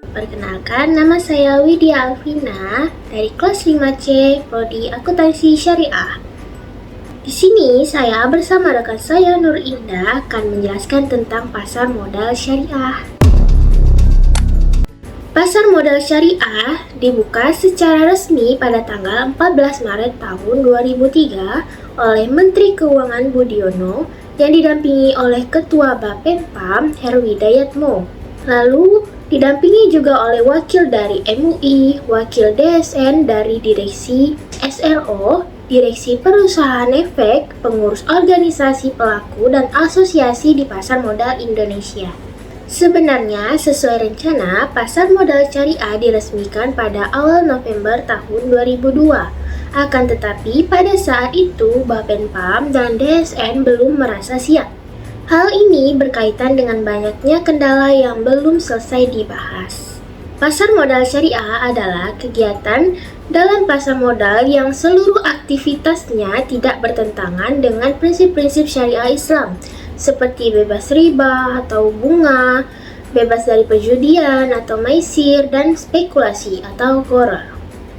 Perkenalkan, nama saya Widya Alvina dari kelas 5C Prodi Akuntansi Syariah. Di sini saya bersama rekan saya Nur Indah akan menjelaskan tentang pasar modal syariah. Pasar modal syariah dibuka secara resmi pada tanggal 14 Maret tahun 2003 oleh Menteri Keuangan Budiono yang didampingi oleh Ketua Bapepam Herwi Dayatmo. Lalu didampingi juga oleh wakil dari MUI, wakil DSN dari Direksi SLO, Direksi Perusahaan Efek, pengurus organisasi pelaku dan asosiasi di Pasar Modal Indonesia. Sebenarnya, sesuai rencana, pasar modal syariah diresmikan pada awal November tahun 2002. Akan tetapi, pada saat itu, Bapepam dan DSN belum merasa siap. Hal ini berkaitan dengan banyaknya kendala yang belum selesai dibahas. Pasar modal syariah adalah kegiatan dalam pasar modal yang seluruh aktivitasnya tidak bertentangan dengan prinsip-prinsip syariah Islam, seperti bebas riba atau bunga, bebas dari perjudian atau maisir, dan spekulasi atau gharar.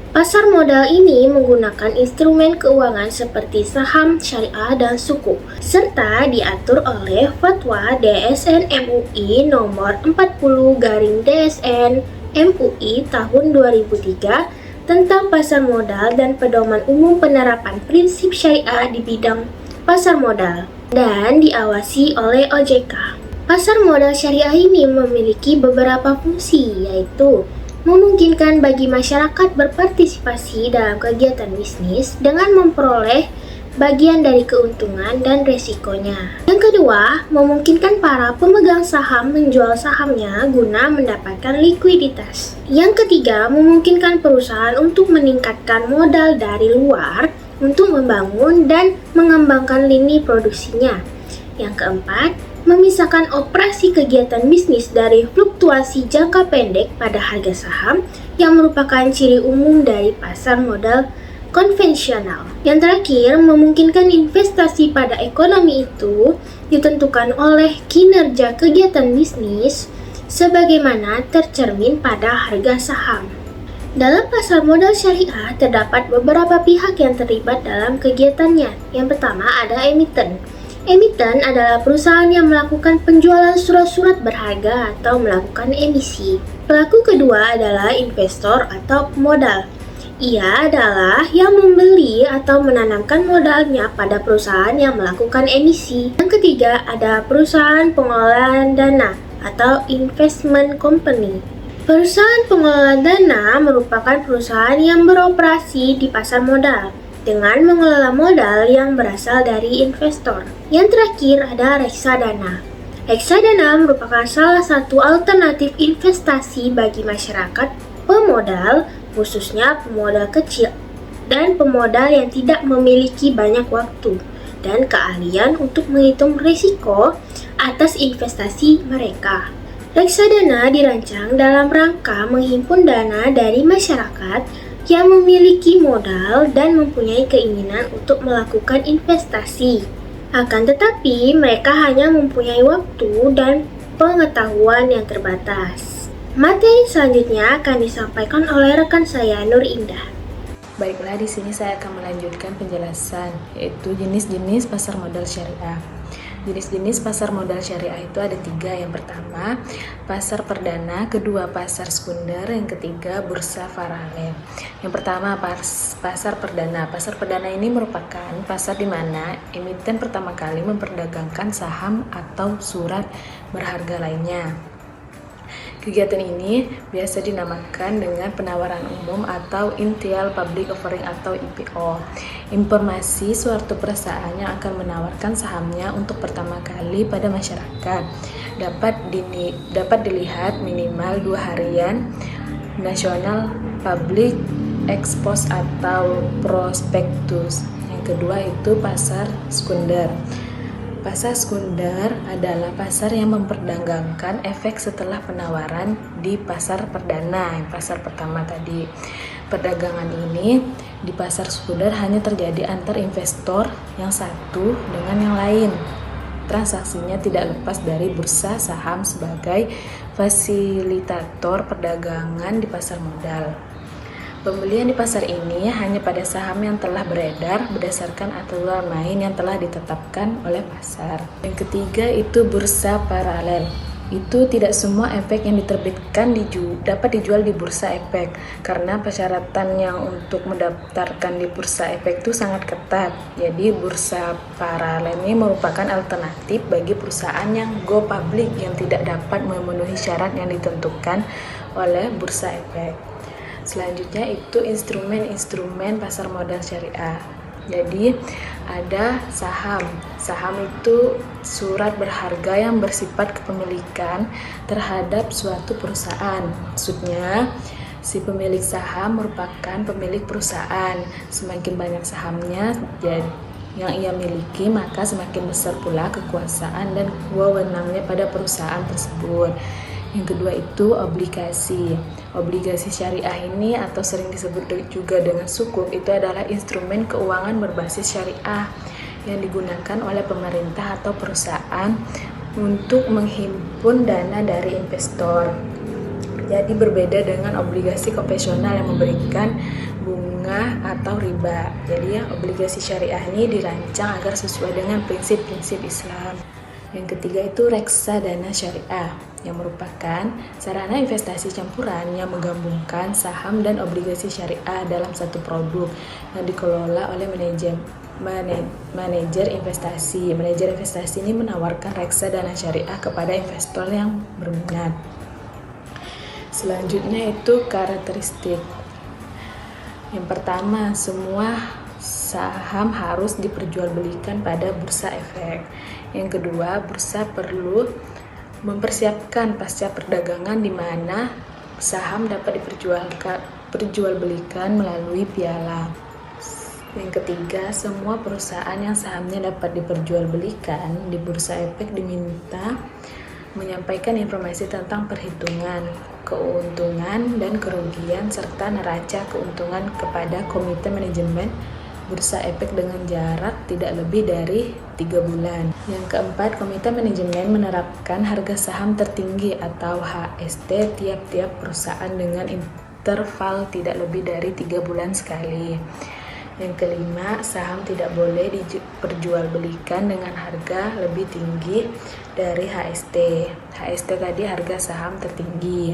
Pasar modal ini menggunakan instrumen keuangan seperti saham, syariah, dan sukuk, serta diatur oleh Fatwa DSN MUI nomor 40/DSN MUI tahun 2003 tentang pasar modal dan pedoman umum penerapan prinsip syariah di bidang pasar modal, dan diawasi oleh OJK. Pasar modal syariah ini memiliki beberapa fungsi, yaitu memungkinkan bagi masyarakat berpartisipasi dalam kegiatan bisnis dengan memperoleh bagian dari keuntungan dan resikonya. Yang kedua, memungkinkan para pemegang saham menjual sahamnya guna mendapatkan likuiditas. Yang ketiga, memungkinkan perusahaan untuk meningkatkan modal dari luar untuk membangun dan mengembangkan lini produksinya. Yang keempat, memisahkan operasi kegiatan bisnis dari fluktuasi jangka pendek pada harga saham yang merupakan ciri umum dari pasar modal konvensional. Yang terakhir, memungkinkan investasi pada ekonomi itu ditentukan oleh kinerja kegiatan bisnis sebagaimana tercermin pada harga saham. Dalam pasar modal syariah terdapat beberapa pihak yang terlibat dalam kegiatannya. Yang pertama ada emiten. Emiten adalah perusahaan yang melakukan penjualan surat-surat berharga atau melakukan emisi. Pelaku kedua adalah investor atau pemodal. Ia adalah yang membeli atau menanamkan modalnya pada perusahaan yang melakukan emisi. Yang ketiga ada perusahaan pengelolaan dana atau investment company. Perusahaan pengelola dana merupakan perusahaan yang beroperasi di pasar modal dengan mengelola modal yang berasal dari investor. Yang terakhir ada reksadana. Reksadana merupakan salah satu alternatif investasi bagi masyarakat pemodal, khususnya pemodal kecil dan pemodal yang tidak memiliki banyak waktu dan keahlian untuk menghitung risiko atas investasi mereka. Reksadana dirancang dalam rangka menghimpun dana dari masyarakat yang memiliki modal dan mempunyai keinginan untuk melakukan investasi. Akan tetapi, mereka hanya mempunyai waktu dan pengetahuan yang terbatas. Materi selanjutnya akan disampaikan oleh rekan saya Nur Indah. Baiklah, di sini saya akan melanjutkan penjelasan, yaitu jenis-jenis pasar modal syariah. Jenis-jenis pasar modal syariah itu ada 3. Yang pertama, pasar perdana, kedua pasar sekunder, yang ketiga bursa paralel. Yang pertama, pasar perdana. Pasar perdana ini merupakan pasar di mana emiten pertama kali memperdagangkan saham atau surat berharga lainnya. Kegiatan ini biasa dinamakan dengan penawaran umum atau Initial Public Offering atau IPO. Informasi suatu perusahaan yang akan menawarkan sahamnya untuk pertama kali pada masyarakat dapat dilihat minimal 2 harian National Public Expose atau prospektus. Yang kedua itu pasar sekunder. Pasar sekunder adalah pasar yang memperdagangkan efek setelah penawaran di pasar perdana, yang pasar pertama tadi. Perdagangan ini di pasar sekunder hanya terjadi antar investor yang satu dengan yang lain. transaksinya tidak lepas dari bursa saham sebagai fasilitator perdagangan di pasar modal. Pembelian di pasar ini hanya pada saham yang telah beredar berdasarkan aturan main yang telah ditetapkan oleh pasar. Yang ketiga itu bursa paralel. Itu tidak semua efek yang diterbitkan dapat dijual di bursa efek karena persyaratan yang untuk mendaftarkan di bursa efek itu sangat ketat. Jadi bursa paralel ini merupakan alternatif bagi perusahaan yang go public yang tidak dapat memenuhi syarat yang ditentukan oleh bursa efek. Selanjutnya itu instrumen-instrumen pasar modal syariah. Jadi ada saham. Saham itu surat berharga yang bersifat kepemilikan terhadap suatu perusahaan. Maksudnya si pemilik saham merupakan pemilik perusahaan. Semakin banyak sahamnya yang ia miliki, maka semakin besar pula kekuasaan dan wewenangnya pada perusahaan tersebut. Yang kedua itu obligasi. Obligasi syariah ini atau sering disebut juga dengan sukuk itu adalah instrumen keuangan berbasis syariah yang digunakan oleh pemerintah atau perusahaan untuk menghimpun dana dari investor. Jadi berbeda dengan obligasi konvensional yang memberikan bunga atau riba. Jadi obligasi syariah ini dirancang agar sesuai dengan prinsip-prinsip Islam. Yang ketiga itu reksadana syariah yang merupakan sarana investasi campuran yang menggabungkan saham dan obligasi syariah dalam satu produk yang dikelola oleh manajer investasi. Manajer investasi ini menawarkan reksadana syariah kepada investor yang berminat. Selanjutnya itu karakteristik. Yang pertama, semua saham harus diperjualbelikan pada bursa efek. Yang kedua, bursa perlu mempersiapkan pasca perdagangan di mana saham dapat diperjualbelikan melalui piala. Yang ketiga, semua perusahaan yang sahamnya dapat diperjualbelikan di bursa efek diminta menyampaikan informasi tentang perhitungan, keuntungan dan kerugian serta neraca keuntungan kepada komite manajemen bursa efek dengan jarak tidak lebih dari 3 bulan. Yang keempat, komite manajemen menerapkan harga saham tertinggi atau HST tiap-tiap perusahaan dengan interval tidak lebih dari 3 bulan sekali. Yang kelima, saham tidak boleh diperjualbelikan dengan harga lebih tinggi dari HST. HST tadi harga saham tertinggi.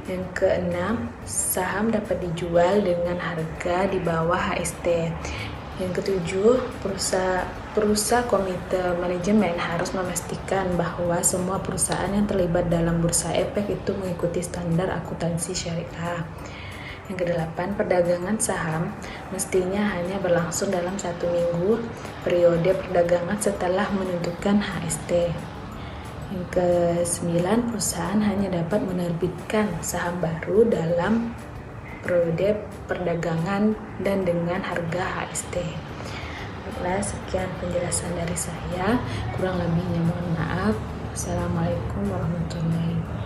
Yang keenam, saham dapat dijual dengan harga di bawah HST. Yang ketujuh, perusahaan komite manajemen harus memastikan bahwa semua perusahaan yang terlibat dalam bursa efek itu mengikuti standar akuntansi syariah. Yang kedelapan, perdagangan saham mestinya hanya berlangsung dalam 1 minggu periode perdagangan setelah menentukan HST. Yang ke-9, perusahaan hanya dapat menerbitkan saham baru dalam periode perdagangan dan dengan harga HST. Baiklah, sekian penjelasan dari saya. Kurang lebihnya mohon maaf. Assalamualaikum warahmatullahi wabarakatuh.